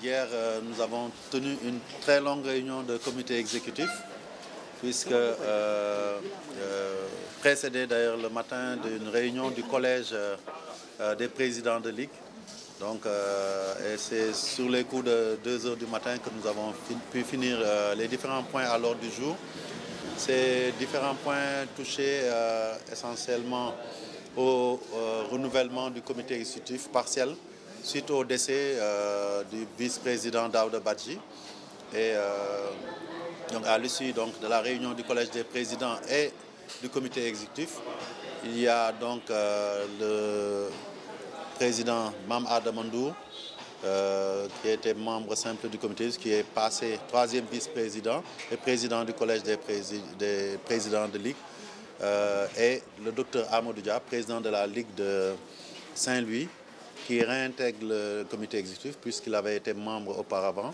hier, nous avons tenu une très longue réunion de comité exécutif, puisque précédé d'ailleurs le matin d'une réunion du collège des présidents de ligue. Donc, et c'est sur les coups de 2 heures du matin que nous avons pu finir les différents points à l'ordre du jour. Ces différents points touchaient essentiellement au renouvellement du comité exécutif partiel suite au décès du vice-président Daouda Badji. Et donc à l'issue de la réunion du collège des présidents et du comité exécutif, il y a donc le président Mam Adamandou, qui était membre simple du comité, qui est passé 3e vice-président et président du collège des présidents de ligue, et le docteur Amadou Dia, président de la Ligue de Saint-Louis, qui réintègre le comité exécutif puisqu'il avait été membre auparavant.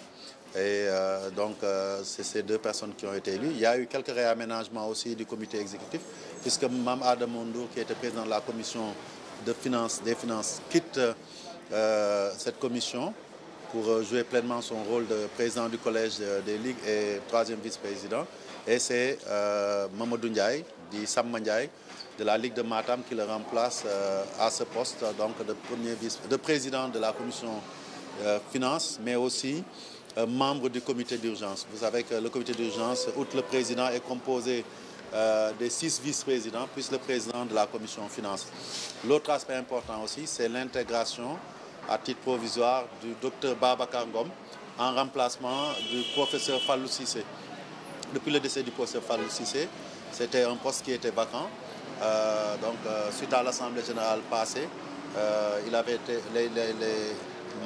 Et donc, c'est ces 2 personnes qui ont été élues. Il y a eu quelques réaménagements aussi du comité exécutif, puisque Mam Adamandou, qui était président de la commission des finances, quitte cette commission pour jouer pleinement son rôle de président du collège des ligues et 3e vice-président. Et c'est Mamadou Ndiaye, dit Sam Ndiaye, de la Ligue de Matam, qui le remplace à ce poste donc de président de la commission finance, mais aussi membre du comité d'urgence. Vous savez que le comité d'urgence, outre le président, est composé des 6 vice-présidents, plus le président de la commission finance. L'autre aspect important aussi, c'est l'intégration à titre provisoire du docteur Babacar Ngom en remplacement du professeur Fallou Cissé. Depuis le décès du professeur Fallou Cissé, c'était un poste qui était vacant. Suite à l'Assemblée générale passée, les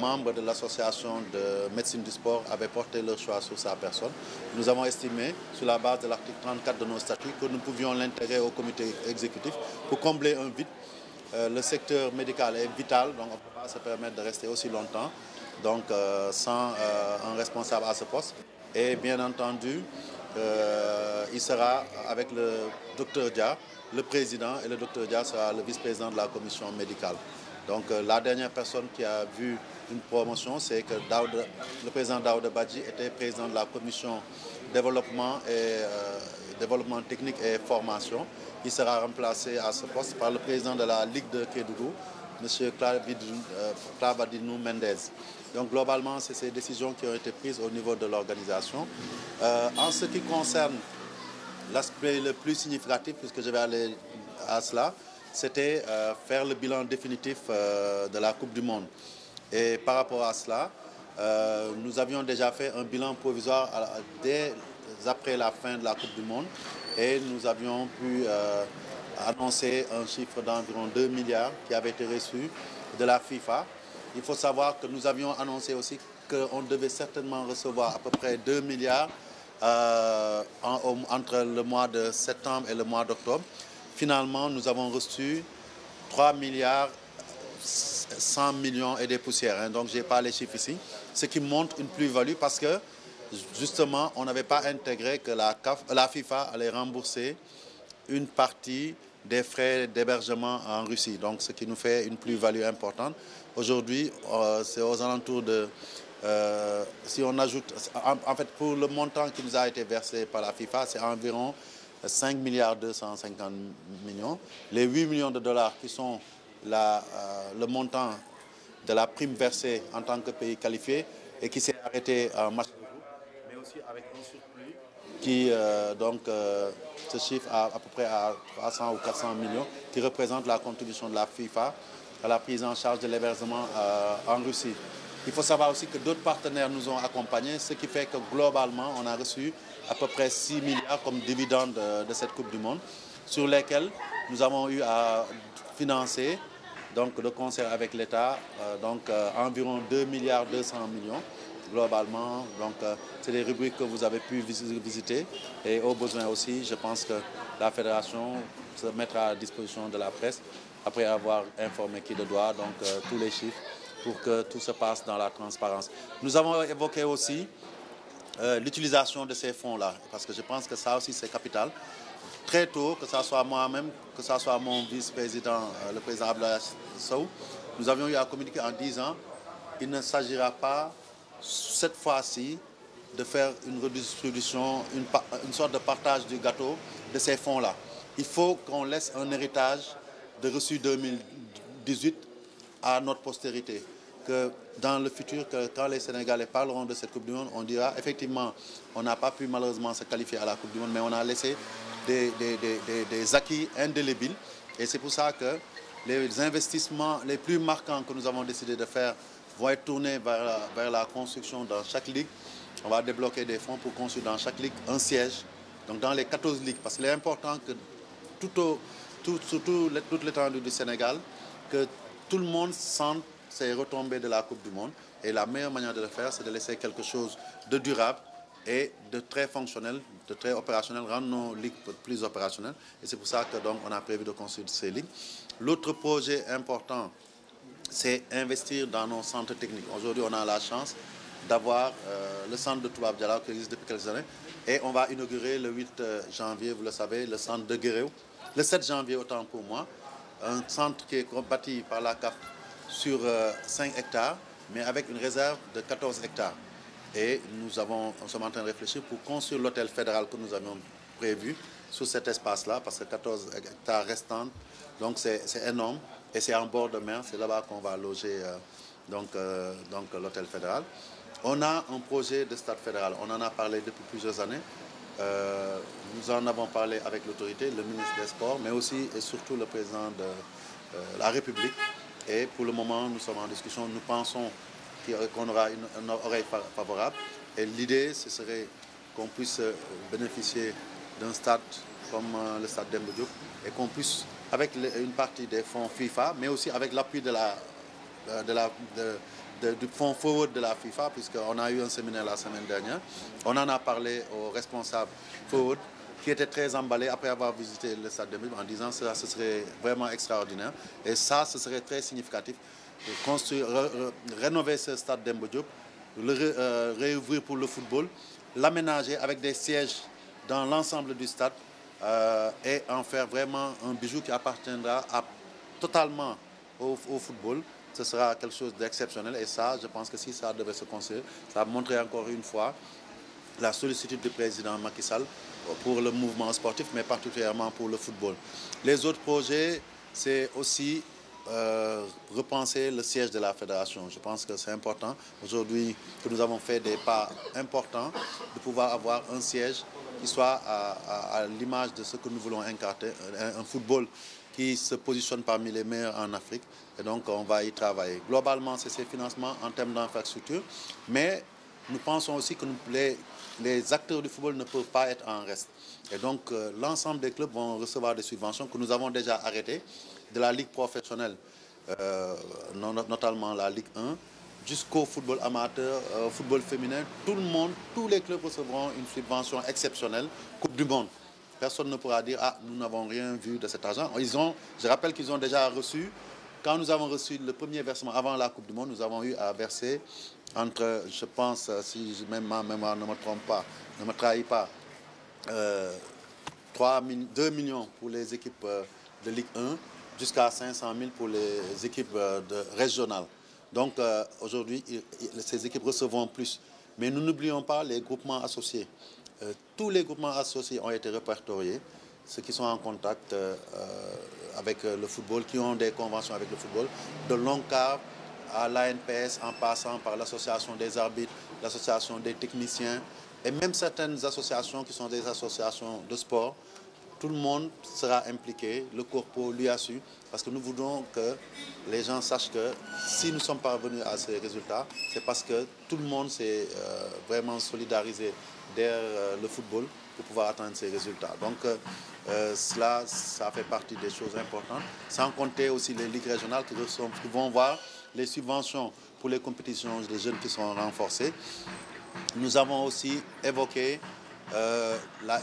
membres de l'association de médecine du sport avaient porté leur choix sur sa personne. Nous avons estimé, sur la base de l'article 34 de nos statuts, que nous pouvions l'intégrer au comité exécutif pour combler un vide. Le secteur médical est vital, donc on ne peut pas se permettre de rester aussi longtemps sans un responsable à ce poste. Et bien entendu, il sera avec le docteur Dia, le président, et le docteur Dia sera le vice-président de la commission médicale. Donc la dernière personne qui a vu une promotion, c'est que le président Daouda Badji était président de la commission développement technique et formation. Il sera remplacé à ce poste par le président de la Ligue de Kédougou, M. Clavadinou Mendez. Donc globalement, c'est ces décisions qui ont été prises au niveau de l'organisation. En ce qui concerne l'aspect le plus significatif, puisque je vais aller à cela, c'était faire le bilan définitif de la Coupe du Monde. Et par rapport à cela, nous avions déjà fait un bilan provisoire dès après la fin de la Coupe du Monde et nous avions pu annoncer un chiffre d'environ 2 milliards qui avait été reçu de la FIFA. Il faut savoir que nous avions annoncé aussi qu'on devait certainement recevoir à peu près 2 milliards entre le mois de septembre et le mois d'octobre. Finalement, nous avons reçu 3 milliards 100 millions et des poussières. Donc, je n'ai pas les chiffres ici. Ce qui montre une plus-value parce que, justement, on n'avait pas intégré que la FIFA allait rembourser une partie des frais d'hébergement en Russie. Donc, ce qui nous fait une plus-value importante. Aujourd'hui, c'est aux alentours de... si on ajoute... En fait, pour le montant qui nous a été versé par la FIFA, c'est environ 5 milliards 250 millions. Les 8 millions de dollars qui sont le montant de la prime versée en tant que pays qualifié et qui s'est arrêté en match de groupe, mais aussi avec un surplus qui se chiffre à peu près à 300 ou 400 millions, qui représente la contribution de la FIFA à la prise en charge de l'hébergement en Russie. Il faut savoir aussi que d'autres partenaires nous ont accompagnés, ce qui fait que globalement, on a reçu à peu près 6 milliards comme dividende de cette Coupe du Monde, sur lesquels nous avons eu à financer, donc de concert avec l'État, environ 2 milliards 200 millions globalement. Donc, c'est des rubriques que vous avez pu visiter et au besoin aussi, je pense que la fédération se mettra à disposition de la presse après avoir informé qui le doit, donc tous les chiffres pour que tout se passe dans la transparence. Nous avons évoqué aussi l'utilisation de ces fonds-là, parce que je pense que ça aussi c'est capital. Très tôt, que ce soit moi-même, que ce soit mon vice-président, le président Abdoulaye Sow, nous avions eu à communiquer en disant qu'il ne s'agira pas cette fois-ci, de faire une redistribution, une sorte de partage du gâteau de ces fonds-là. Il faut qu'on laisse un héritage de reçu 2018 à notre postérité. Que dans le futur, quand les Sénégalais parleront de cette Coupe du Monde, on dira effectivement, on n'a pas pu malheureusement se qualifier à la Coupe du Monde, mais on a laissé des acquis indélébiles. Et c'est pour ça que les investissements les plus marquants que nous avons décidé de faire vont être tournés vers la construction dans chaque ligue. On va débloquer des fonds pour construire dans chaque ligue un siège, donc dans les 14 ligues, parce qu'il est important que toute l'étendue du Sénégal, que tout le monde sente ces retombées de la Coupe du Monde. Et la meilleure manière de le faire, c'est de laisser quelque chose de durable et de très fonctionnel, de très opérationnel, rendre nos ligues plus opérationnelles. Et c'est pour ça que donc on a prévu de construire ces ligues. L'autre projet important, c'est investir dans nos centres techniques. Aujourd'hui, on a la chance d'avoir le centre de Toubab Dialaw qui existe depuis quelques années. Et on va inaugurer le 8 janvier, vous le savez, le centre de Guéréo. Le 7 janvier, autant pour moi, un centre qui est bâti par la CAF sur 5 hectares, mais avec une réserve de 14 hectares. Et nous sommes en train de réfléchir pour construire l'hôtel fédéral que nous avions prévu sur cet espace-là, parce que 14 hectares restants, donc c'est énorme, et c'est en bord de mer, c'est là-bas qu'on va loger l'hôtel fédéral. On a un projet de stade fédéral, on en a parlé depuis plusieurs années. Nous en avons parlé avec l'autorité, le ministre des Sports, mais aussi et surtout le président de la République. Et pour le moment, nous sommes en discussion. Nous pensons qu'on aura une oreille favorable. Et l'idée, ce serait qu'on puisse bénéficier d'un stade comme le stade Demba Diop et qu'on puisse, avec une partie des fonds FIFA, mais aussi avec l'appui du fonds forward de la FIFA, puisqu'on a eu un séminaire la semaine dernière. On en a parlé aux responsables forward qui étaient très emballés après avoir visité le stade Demba Diop en disant que ça, ce serait vraiment extraordinaire. Et ça, ce serait très significatif. Construire, rénover ce stade Demba Diop, le réouvrir pour le football, l'aménager avec des sièges dans l'ensemble du stade et en faire vraiment un bijou qui appartiendra totalement au football. Ce sera quelque chose d'exceptionnel et ça, je pense que si ça devait se construire, ça va montrer encore une fois la sollicitude du président Macky Sall pour le mouvement sportif, mais particulièrement pour le football. Les autres projets, c'est aussi repenser le siège de la fédération. Je pense que c'est important aujourd'hui que nous avons fait des pas importants de pouvoir avoir un siège qui soit à l'image de ce que nous voulons incarner, un football qui se positionne parmi les meilleurs en Afrique. Et donc, on va y travailler. Globalement, c'est ces financements en termes d'infrastructure, mais nous pensons aussi que les acteurs du football ne peuvent pas être en reste. Et donc, l'ensemble des clubs vont recevoir des subventions que nous avons déjà arrêtées, de la Ligue professionnelle, notamment la Ligue 1, jusqu'au football amateur, football féminin. Tout le monde, tous les clubs recevront une subvention exceptionnelle, Coupe du Monde. Personne ne pourra dire « Ah, nous n'avons rien vu de cet argent ». Je rappelle qu'ils ont déjà reçu, quand nous avons reçu le premier versement avant la Coupe du Monde, nous avons eu à verser entre, je pense, si même ma mémoire ne me trompe pas, ne me trahit pas, 2 millions pour les équipes de Ligue 1, jusqu'à 500 000 pour les équipes régionales. Donc aujourd'hui, ces équipes recevront plus. Mais nous n'oublions pas les groupements associés. Tous les groupements associés ont été répertoriés, ceux qui sont en contact avec le football, qui ont des conventions avec le football, de l'ONCAV à l'ANPS, en passant par l'association des arbitres, l'association des techniciens, et même certaines associations qui sont des associations de sport. Tout le monde sera impliqué, le corpo lui a su, parce que nous voulons que les gens sachent que si nous sommes parvenus à ces résultats, c'est parce que tout le monde s'est vraiment solidarisé derrière le football pour pouvoir atteindre ces résultats. Donc cela, ça fait partie des choses importantes, sans compter aussi les ligues régionales qui vont voir les subventions pour les compétitions des jeunes qui sont renforcées. Nous avons aussi évoqué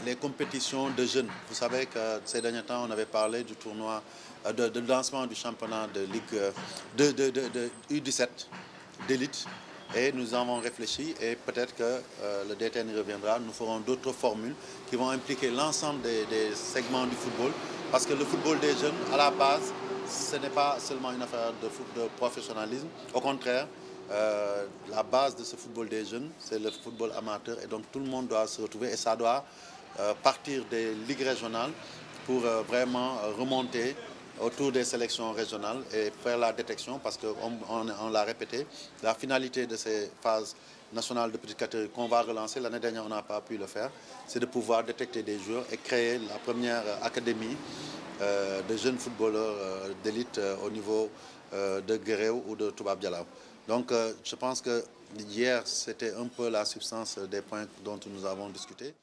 les compétitions de jeunes. Vous savez que ces derniers temps, on avait parlé du tournoi, de lancement du championnat de Ligue de U17 d'élite. Et nous avons réfléchi et peut-être que le DTN reviendra. Nous ferons d'autres formules qui vont impliquer l'ensemble des segments du football. Parce que le football des jeunes, à la base, ce n'est pas seulement une affaire de professionnalisme. Au contraire, la base de ce football des jeunes, c'est le football amateur et donc tout le monde doit se retrouver et ça doit partir des ligues régionales pour vraiment remonter autour des sélections régionales et faire la détection parce qu'on l'a répété, la finalité de ces phases nationales de petite catégorie qu'on va relancer, l'année dernière on n'a pas pu le faire, c'est de pouvoir détecter des joueurs et créer la première académie de jeunes footballeurs d'élite au niveau de Guéréo ou de Toubab Dialaw. Donc je pense que hier c'était un peu la substance des points dont nous avons discuté.